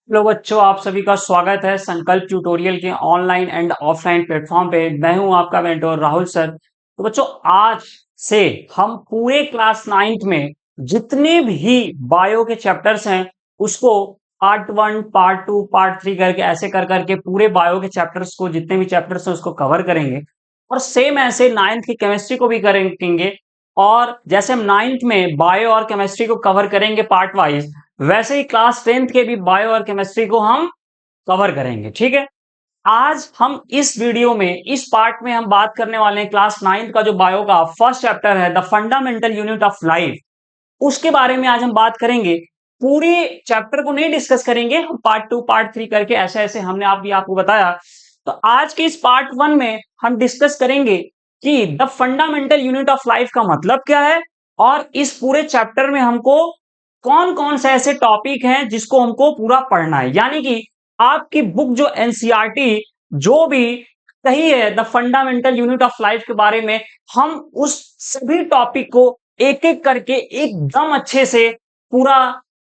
Hello बच्चों, आप सभी का स्वागत है संकल्प ट्यूटोरियल के ऑनलाइन एंड ऑफलाइन प्लेटफॉर्म पे। मैं हूं आपका मेंटर राहुल सर। तो बच्चों, आज से हम पूरे क्लास 9th में जितने भी बायो के चैप्टर्स हैं उसको पार्ट 1, पार्ट 2, पार्ट 3 करके ऐसे कर करके पूरे बायो के चैप्टर्स को, जितने भी चैप्टर्स हैं उसको कवर करेंगे। और सेम ऐसे 9th की केमिस्ट्री को भी करेंगे। और जैसे हम 9th में बायो और केमिस्ट्री को कवर करेंगे पार्ट वाइज, वैसे ही क्लास 10th के भी बायो और केमिस्ट्री को हम कवर करेंगे। ठीक है। आज हम इस वीडियो में, इस पार्ट में हम बात करने वाले हैं क्लास 9th का जो बायो का फर्स्ट चैप्टर है, the fundamental unit of life, उसके बारे में आज हम बात करेंगे। पूरे चैप्टर को नहीं डिस्कस करेंगे, हम पार्ट 2, पार्ट 3 करके ऐसे ऐसे हमने आप भी आपको बताया। तो आज के इस पार्ट 1 में हम डिस्कस करेंगे कि the fundamental unit of life का मतलब क्या है, और इस पूरे चैप्टर में हमको कौन कौन से ऐसे टॉपिक हैं जिसको हमको पूरा पढ़ना है। यानी कि आपकी बुक जो एनसीईआरटी जो भी कही है the fundamental unit of life के बारे में, हम उस सभी टॉपिक को एक एक करके एकदम अच्छे से पूरा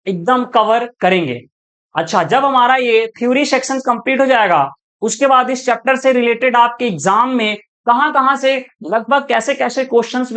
एकदम कवर करेंगे। अच्छा, जब हमारा ये थ्योरी सेक्शन कंप्लीट हो जाएगा, उसके बाद इस चैप्टर से रिलेटेड आपके एग्जाम में कहां कहां से लगभग कैसे कैसे क्वेश्चंस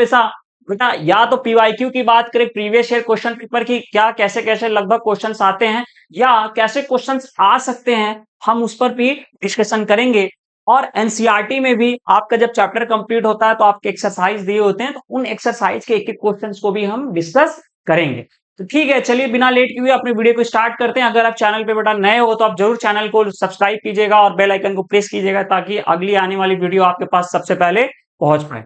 बेटा या तो पीवाईक्यू की बात करें, प्रीवियस ईयर क्वेश्चन पेपर की, क्या कैसे कैसे लगभग क्वेश्चंस आते हैं या कैसे क्वेश्चंस आ सकते हैं, हम उस पर भी डिस्कशन करेंगे। और एनसीईआरटी में भी आपका जब चैप्टर कंप्लीट होता है तो आपके एक्सरसाइज दिए होते हैं, तो उन एक्सरसाइज के एक एक क्वेश्चंस को भी हम डिस्कस करेंगे। तो ठीक है, चलिए बिना लेट किए हुए अपने वीडियो को स्टार्ट करते हैं। अगर आप चैनल पे बेटा नए हो तो आप जरूर चैनल को सब्सक्राइब कीजिएगा और बेल आइकन को प्रेस कीजिएगा, ताकि अगली आने वाली वीडियो आपके पास सबसे पहले पहुंच पाए।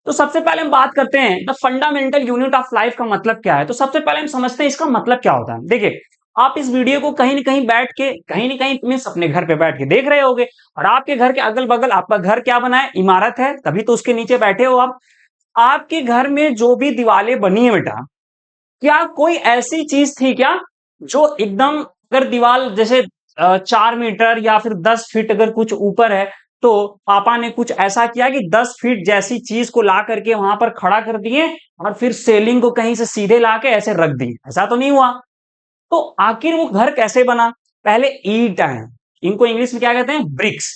तो सबसे पहले हम बात करते हैं the fundamental unit of life का मतलब क्या है। तो सबसे पहले हम समझते हैं इसका मतलब क्या होता है। देखिए, आप इस वीडियो को कहीं न कहीं बैठ के, कहीं न कहीं मीन्स अपने घर पे बैठ के देख रहे होगे, और आपके घर के अगल बगल आपका घर क्या बना है, इमारत है, तभी तो उसके नीचे बैठे हो आप। आपके घर में जो भी दीवारें बनी है बेटा, क्या कोई ऐसी चीज थी क्या जो एकदम, अगर दीवार जैसे 4 मीटर या फिर 10 फीट अगर कुछ ऊपर है, तो पापा ने कुछ ऐसा किया कि 10 फीट जैसी चीज को ला करके वहां पर खड़ा कर दिए और फिर सेलिंग को कहीं से सीधे ला के ऐसे रख दिए? ऐसा तो नहीं हुआ। तो आखिर वो घर कैसे बना? पहले ईंट आए, इनको इंग्लिश में क्या कहते हैं, ब्रिक्स।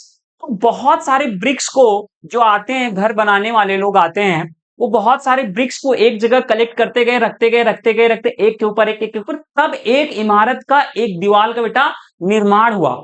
तो बहुत सारे ब्रिक्स को जो आते हैं, घर बनाने वाले लोग आते हैं, वो बहुत सारे ब्रिक्स को एक जगह कलेक्ट करते गए, रखते गए, रखते गए, रखते एक के ऊपर एक, एक के ऊपर, तब एक इमारत का, एक दीवार का बेटा निर्माण हुआ।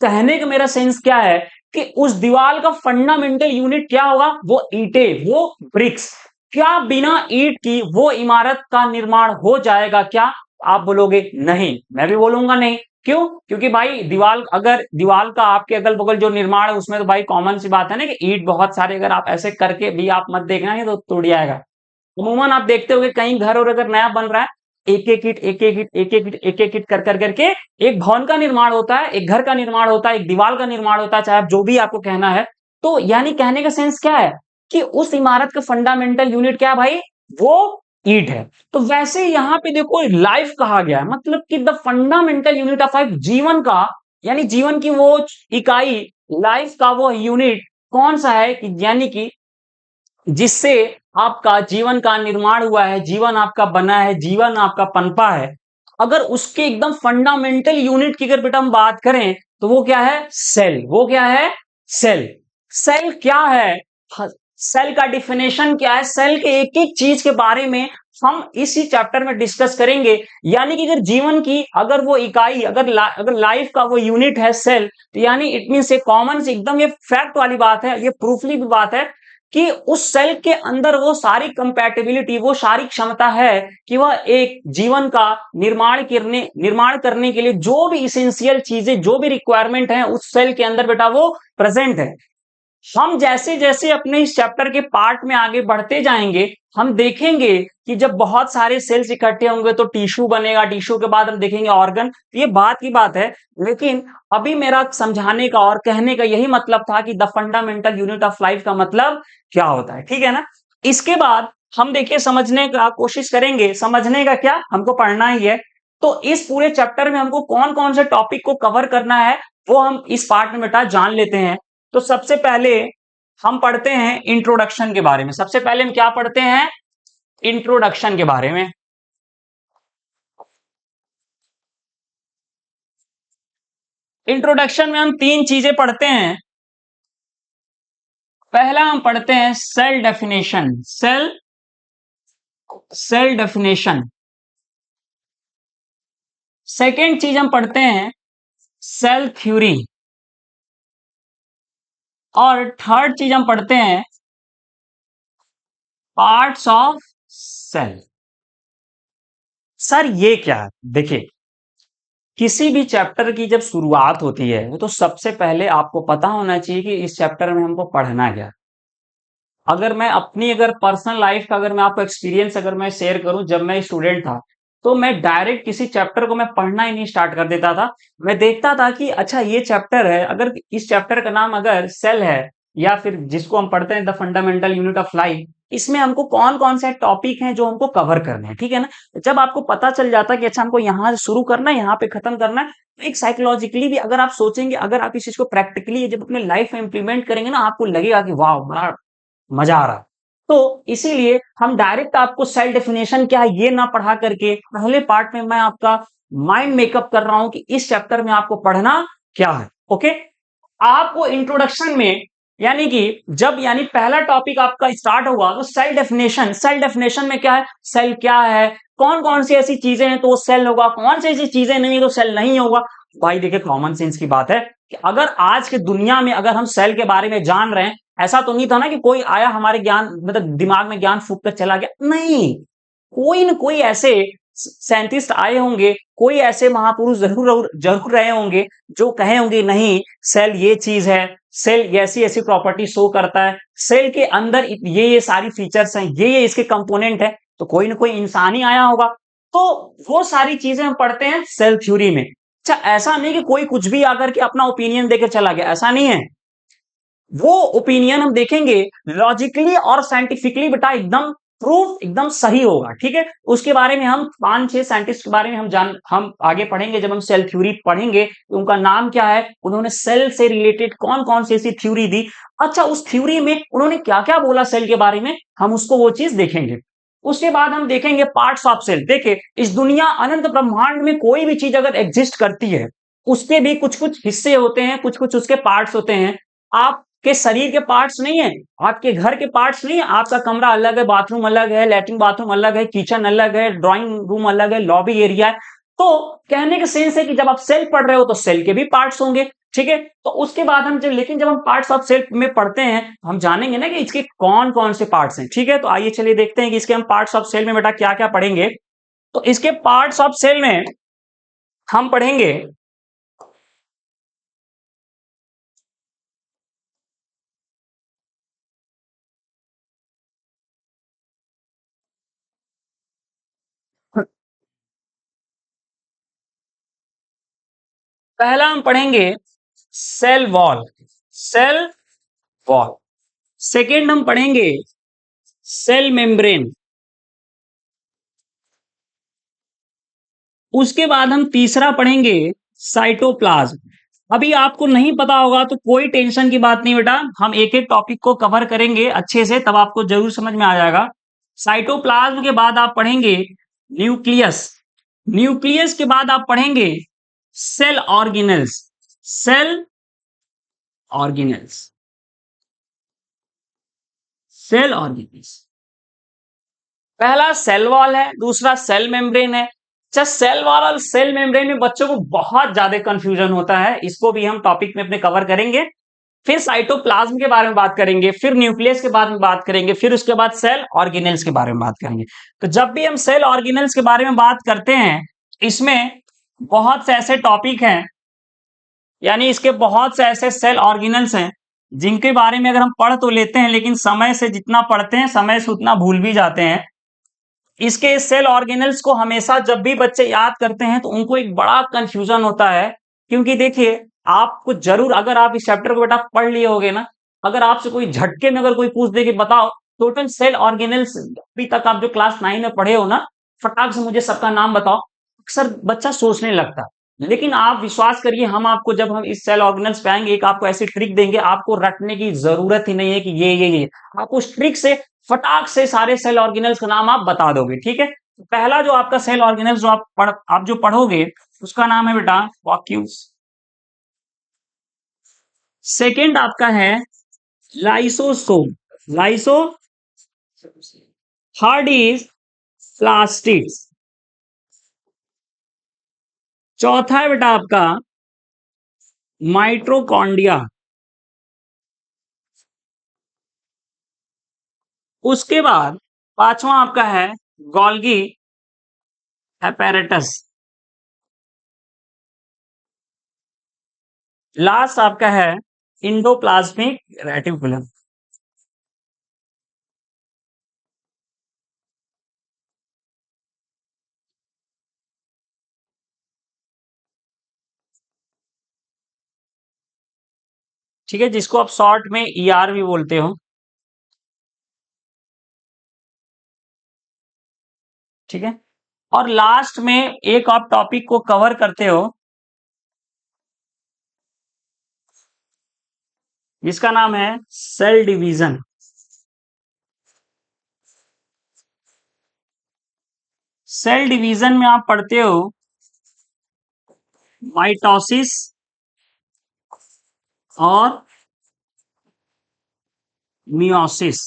कहने का मेरा सेंस क्या है कि उस दीवार का फंडामेंटल यूनिट क्या होगा, वो ईंटें, वो ब्रिक्स। क्या बिना ईंट की वो इमारत का निर्माण हो जाएगा क्या? आप बोलोगे नहीं, मैं भी बोलूंगा नहीं। क्यों? क्योंकि भाई दीवार, अगर दीवार का आपके अगल बगल जो निर्माण है उसमें तो भाई कॉमन सी बात है ना कि ईंट बहुत सारे, अगर आप ऐसे करके भी आप मत देखना है तो टूट जाएगा। अमूमन आप देखते होगे कहीं घर, और अगर नया बन रहा है, एक एक ईंट, एक एक ईंट, एक एक ईंट, एक एक ईंट कर कर करके एक भवन का निर्माण होता है, एक घर का निर्माण होता है, एक दीवार का निर्माण होता है, चाहे आप जो भी आपको कहना है। तो यानी कहने का सेंस क्या है कि उस इमारत का फंडामेंटल यूनिट क्या है भाई, वो ईंट है। तो वैसे यहां पे देखो लाइफ कहा गया है, मतलब कि the fundamental unit of life, जीवन का, यानी जीवन की वो इकाई, लाइफ का वो यूनिट कौन सा है कि यानी कि जिससे आपका जीवन का निर्माण हुआ है, जीवन आपका बना है, जीवन आपका पनपा है। अगर उसके एकदम फंडामेंटल यूनिट की अगर बेटा हम बात करें, तो वो क्या है, सेल। वो क्या है, सेल। सेल क्या है, सेल का डिफिनेशन क्या है, सेल के एक एक चीज के बारे में हम इसी चैप्टर में डिस्कस करेंगे। यानी कि अगर जीवन की, अगर वो इकाई, अगर लाइफ का वो यूनिट है सेल, तो यानी इट मीन से कॉमन से एकदम ये फैक्ट वाली बात है, ये प्रूफली भी बात है कि उस सेल के अंदर वो सारी कंपैटिबिलिटी, वो सारी क्षमता है कि वह एक जीवन का निर्माण करने के लिए जो भी इसेंशियल चीजें, जो भी रिक्वायरमेंट है उस सेल के अंदर बेटा वो प्रेजेंट है। हम जैसे जैसे अपने इस चैप्टर के पार्ट में आगे बढ़ते जाएंगे, हम देखेंगे कि जब बहुत सारे सेल्स इकट्ठे होंगे तो टिश्यू बनेगा, टिश्यू के बाद हम देखेंगे ऑर्गन। ये बात की बात है, लेकिन अभी मेरा समझाने का और कहने का यही मतलब था कि the fundamental unit of life का मतलब क्या होता है। ठीक है ना? इसके बाद हम देखिए समझने का कोशिश करेंगे। समझने का क्या, हमको पढ़ना ही है। तो इस पूरे चैप्टर में हमको कौन कौन से टॉपिक को कवर करना है, वो हम इस पार्ट में बेटा जान लेते हैं। तो सबसे पहले हम पढ़ते हैं इंट्रोडक्शन के बारे में। सबसे पहले हम क्या पढ़ते हैं, इंट्रोडक्शन के बारे में। इंट्रोडक्शन में हम तीन चीजें पढ़ते हैं। पहला हम पढ़ते हैं cell definition, cell definition. Second चीज हम पढ़ते हैं सेल थ्योरी, और थर्ड चीज हम पढ़ते हैं पार्ट्स ऑफ सेल। सर ये क्या है? देखिए, किसी भी चैप्टर की जब शुरुआत होती है तो सबसे पहले आपको पता होना चाहिए कि इस चैप्टर में हमको पढ़ना क्या। अगर मैं अपनी पर्सनल लाइफ का अगर मैं आपको एक्सपीरियंस अगर मैं शेयर करूं, जब मैं स्टूडेंट था तो मैं डायरेक्ट किसी चैप्टर को मैं पढ़ना ही नहीं स्टार्ट कर देता था। मैं देखता था कि अच्छा ये चैप्टर है, अगर इस चैप्टर का नाम अगर सेल है, या फिर जिसको हम पढ़ते हैं the fundamental unit of life, इसमें हमको कौन कौन से टॉपिक हैं जो हमको कवर करने हैं, ठीक है ना। जब आपको पता चल जाता कि अच्छा हमको यहाँ से शुरू करना है, यहाँ पे खत्म करना है, तो एक साइकोलॉजिकली भी अगर आप सोचेंगे, अगर आप इस चीज को प्रैक्टिकली जब अपने लाइफ में इंप्लीमेंट करेंगे ना, आपको लगेगा कि वाह बड़ा मजा आ रहा है। तो इसीलिए हम डायरेक्ट आपको सेल डेफिनेशन क्या है ये ना पढ़ा करके पहले पार्ट में मैं आपका माइंड मेकअप कर रहा हूं कि इस चैप्टर में आपको पढ़ना क्या है। ओके, आपको इंट्रोडक्शन में यानी कि जब यानी पहला टॉपिक आपका स्टार्ट हुआ तो सेल डेफिनेशन, सेल डेफिनेशन में क्या है, सेल क्या है, कौन कौन सी ऐसी चीजें हैं तो वो सेल होगा, कौन सी ऐसी चीजें नहीं है तो सेल नहीं होगा। भाई देखिए, कॉमन सेंस की बात है कि अगर आज के दुनिया में अगर हम सेल के बारे में जान रहे हैं, ऐसा तो नहीं था ना कि कोई आया हमारे ज्ञान दिमाग में ज्ञान फूंक कर चला गया, नहीं। कोई न कोई ऐसे साइंटिस्ट आए होंगे, कोई ऐसे महापुरुष जरूर जरूर रहे होंगे जो कहे होंगे नहीं सेल ये चीज है, सेल ऐसी ऐसी प्रॉपर्टी शो करता है, सेल के अंदर ये सारी फीचर्स हैं, ये इसके कंपोनेंट है, तो कोई ना कोई इंसान ही आया होगा। तो वो सारी चीजें हम पढ़ते हैं सेल थ्योरी में। अच्छा, ऐसा नहीं कि कोई कुछ भी आकर के अपना ओपिनियन देकर चला गया, ऐसा नहीं है। वो ओपिनियन हम देखेंगे लॉजिकली और साइंटिफिकली बेटा एकदम प्रूफ एकदम सही होगा, ठीक है। उसके बारे में हम 5-6 साइंटिस्ट के बारे में हम आगे पढ़ेंगे, जब हम सेल थ्योरी पढ़ेंगे तो उनका नाम क्या है, उन्होंने सेल से रिलेटेड कौन कौन सी ऐसी थ्योरी दी, अच्छा उस थ्योरी में उन्होंने क्या क्या बोला सेल के बारे में, हम उसको वो चीज देखेंगे। उसके बाद हम देखेंगे पार्ट्स ऑफ सेल। देखिए, इस दुनिया अनंत ब्रह्मांड में कोई भी चीज अगर एग्जिस्ट करती है, उसके भी कुछ कुछ हिस्से होते हैं, कुछ कुछ उसके पार्ट्स होते हैं। आपके शरीर के पार्ट्स नहीं है, आपके घर के पार्ट्स नहीं है, आपका कमरा अलग है, बाथरूम अलग है, लैट्रिन बाथरूम अलग है, किचन अलग है, ड्राइंग रूम अलग है, लॉबी एरिया है। तो कहने का सेंस है कि जब आप सेल पढ़ रहे हो तो सेल के भी पार्ट्स होंगे, ठीक है। तो उसके बाद हम जब हम पार्ट्स ऑफ सेल में पढ़ते हैं, हम जानेंगे ना कि इसके कौन कौन से पार्ट्स हैं, ठीक है। तो आइए चलिए देखते हैं कि इसके हम पार्ट्स ऑफ सेल में बेटा क्या क्या पढ़ेंगे। तो इसके पार्ट्स ऑफ सेल में हम पढ़ेंगे पहला हम पढ़ेंगे cell wall, cell wall. Second हम पढ़ेंगे सेल मेम्ब्रेन। उसके बाद हम तीसरा पढ़ेंगे साइटोप्लाज्म। अभी आपको नहीं पता होगा तो कोई टेंशन की बात नहीं बेटा, हम एक एक टॉपिक को कवर करेंगे अच्छे से, तब आपको जरूर समझ में आ जाएगा। साइटोप्लाज्म के बाद आप पढ़ेंगे न्यूक्लियस। न्यूक्लियस के बाद आप पढ़ेंगे cell organelles, cell organelles, cell organelles. पहला सेल वॉल है, दूसरा सेल मेम्ब्रेन है। अच्छा, सेल वॉल और सेल मेम्ब्रेन में बच्चों को बहुत ज्यादा कंफ्यूजन होता है, इसको भी हम टॉपिक में अपने कवर करेंगे। फिर साइटोप्लाज्म के बारे में बात करेंगे, फिर न्यूक्लियस के बारे में बात करेंगे, फिर उसके बाद सेल ऑर्गेनेल्स के बारे में बात करेंगे। तो जब भी हम सेल ऑर्गेनेल्स के बारे में बात करते हैं, इसमें बहुत से ऐसे टॉपिक हैं, यानी इसके बहुत से ऐसे सेल ऑर्गेनेल्स हैं जिनके बारे में अगर हम पढ़ तो लेते हैं, लेकिन समय से जितना पढ़ते हैं समय से उतना भूल भी जाते हैं। इसके सेल ऑर्गेनेल्स को हमेशा जब भी बच्चे याद करते हैं तो उनको एक बड़ा कंफ्यूजन होता है, क्योंकि देखिए आपको जरूर, अगर आप इस चैप्टर को बेटा पढ़ लिए होगे ना, अगर आपसे कोई झटके में अगर कोई पूछ दे कि बताओ टोटल सेल ऑर्गेनेल्स, अभी तक आप जो क्लास 9 में पढ़े हो ना, फटाक से मुझे सबका नाम बताओ, अक्सर बच्चा सोचने लगता है। लेकिन आप विश्वास करिए, हम आपको जब हम इस सेल ऑर्गेनेल्स पे आएंगे, एक आपको ऐसी ट्रिक देंगे, आपको रटने की जरूरत ही नहीं है कि ये आप उस ट्रिक से फटाक से सारे सेल ऑर्गेनेल्स का नाम आप बता दोगे, ठीक है। पहला जो आपका सेल ऑर्गेनेल्स जो आप जो पढ़ोगे उसका नाम है बेटा वॉक्यूल्स। सेकेंड आपका है lysosome, lyso. Third is plastids. चौथा है बेटा आपका माइट्रोकॉन्ड्रिया। उसके बाद पांचवा आपका है गोल्गी एपेरेटस। लास्ट आपका है इंडोप्लाज्मिक रेटिकुलम। ठीक है, जिसको आप शॉर्ट में ईआर भी बोलते हो। ठीक है, और लास्ट में एक आप टॉपिक को कवर करते हो जिसका नाम है सेल डिवीजन। सेल डिवीजन में आप पढ़ते हो माइटोसिस और मियोसिस।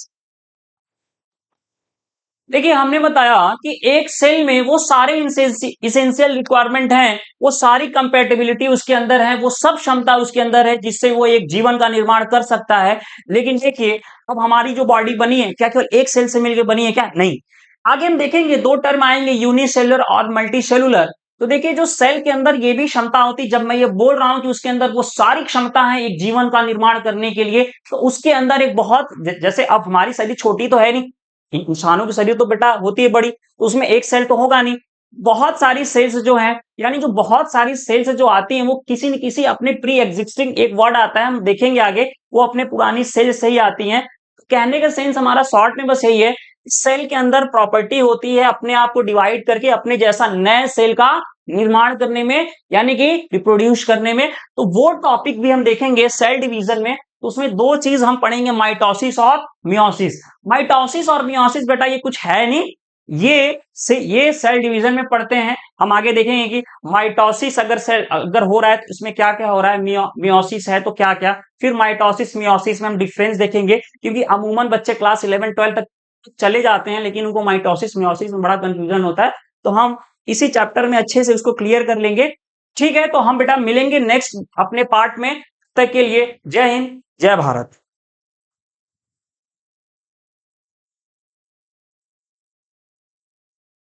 देखिए, हमने बताया कि एक सेल में वो सारे इसेंशियल रिक्वायरमेंट हैं, वो सारी कंपेटेबिलिटी उसके अंदर है, वो सब क्षमता उसके अंदर है जिससे वो एक जीवन का निर्माण कर सकता है। लेकिन देखिए, अब हमारी जो बॉडी बनी है क्या केवल एक सेल से मिलकर बनी है क्या? नहीं। आगे हम देखेंगे दो टर्म आएंगे, यूनिसेलुलर और मल्टीसेलुलर। तो देखिए, जो सेल के अंदर ये भी क्षमता होती, जब मैं ये बोल रहा हूं कि उसके अंदर वो सारी क्षमता है एक जीवन का निर्माण करने के लिए, तो उसके अंदर एक बहुत, जैसे अब हमारी शरीर छोटी तो है नहीं, इंसानों की शरीर तो बेटा होती है बड़ी, तो उसमें एक सेल तो होगा नहीं, बहुत सारी सेल्स जो है, यानी जो बहुत सारी सेल्स जो आती हैं वो किसी न किसी अपने प्री एग्जिस्टिंग, एक वर्ड आता है हम देखेंगे आगे, वो अपने पुरानी सेल से ही आती हैं। कहने का सेंस हमारा शॉर्ट में बस यही है, सेल के अंदर प्रॉपर्टी होती है अपने आप को डिवाइड करके अपने जैसा नए सेल का निर्माण करने में, यानी कि रिप्रोड्यूस करने में। तो वो टॉपिक भी हम देखेंगे सेल डिवीजन में। तो उसमें दो चीज हम पढ़ेंगे, माइटोसिस और मियोसिस। माइटोसिस और मियोसिस बेटा ये कुछ है नहीं, ये सेल डिवीजन में पढ़ते हैं। हम आगे देखेंगे कि माइटोसिस अगर सेल अगर हो रहा है तो इसमें क्या क्या हो रहा है, मियोसिस है तो क्या क्या। फिर माइटोसिस मियोसिस में हम डिफरेंस देखेंगे, क्योंकि अमूमन बच्चे क्लास 11 12 तक चले जाते हैं लेकिन उनको माइटोसिस मियोसिस में बड़ा कंफ्यूजन होता है। तो हम इसी चैप्टर में अच्छे से उसको क्लियर कर लेंगे। ठीक है, तो हम बेटा मिलेंगे नेक्स्ट अपने पार्ट में। तक के लिए जय हिंद, जय भारत।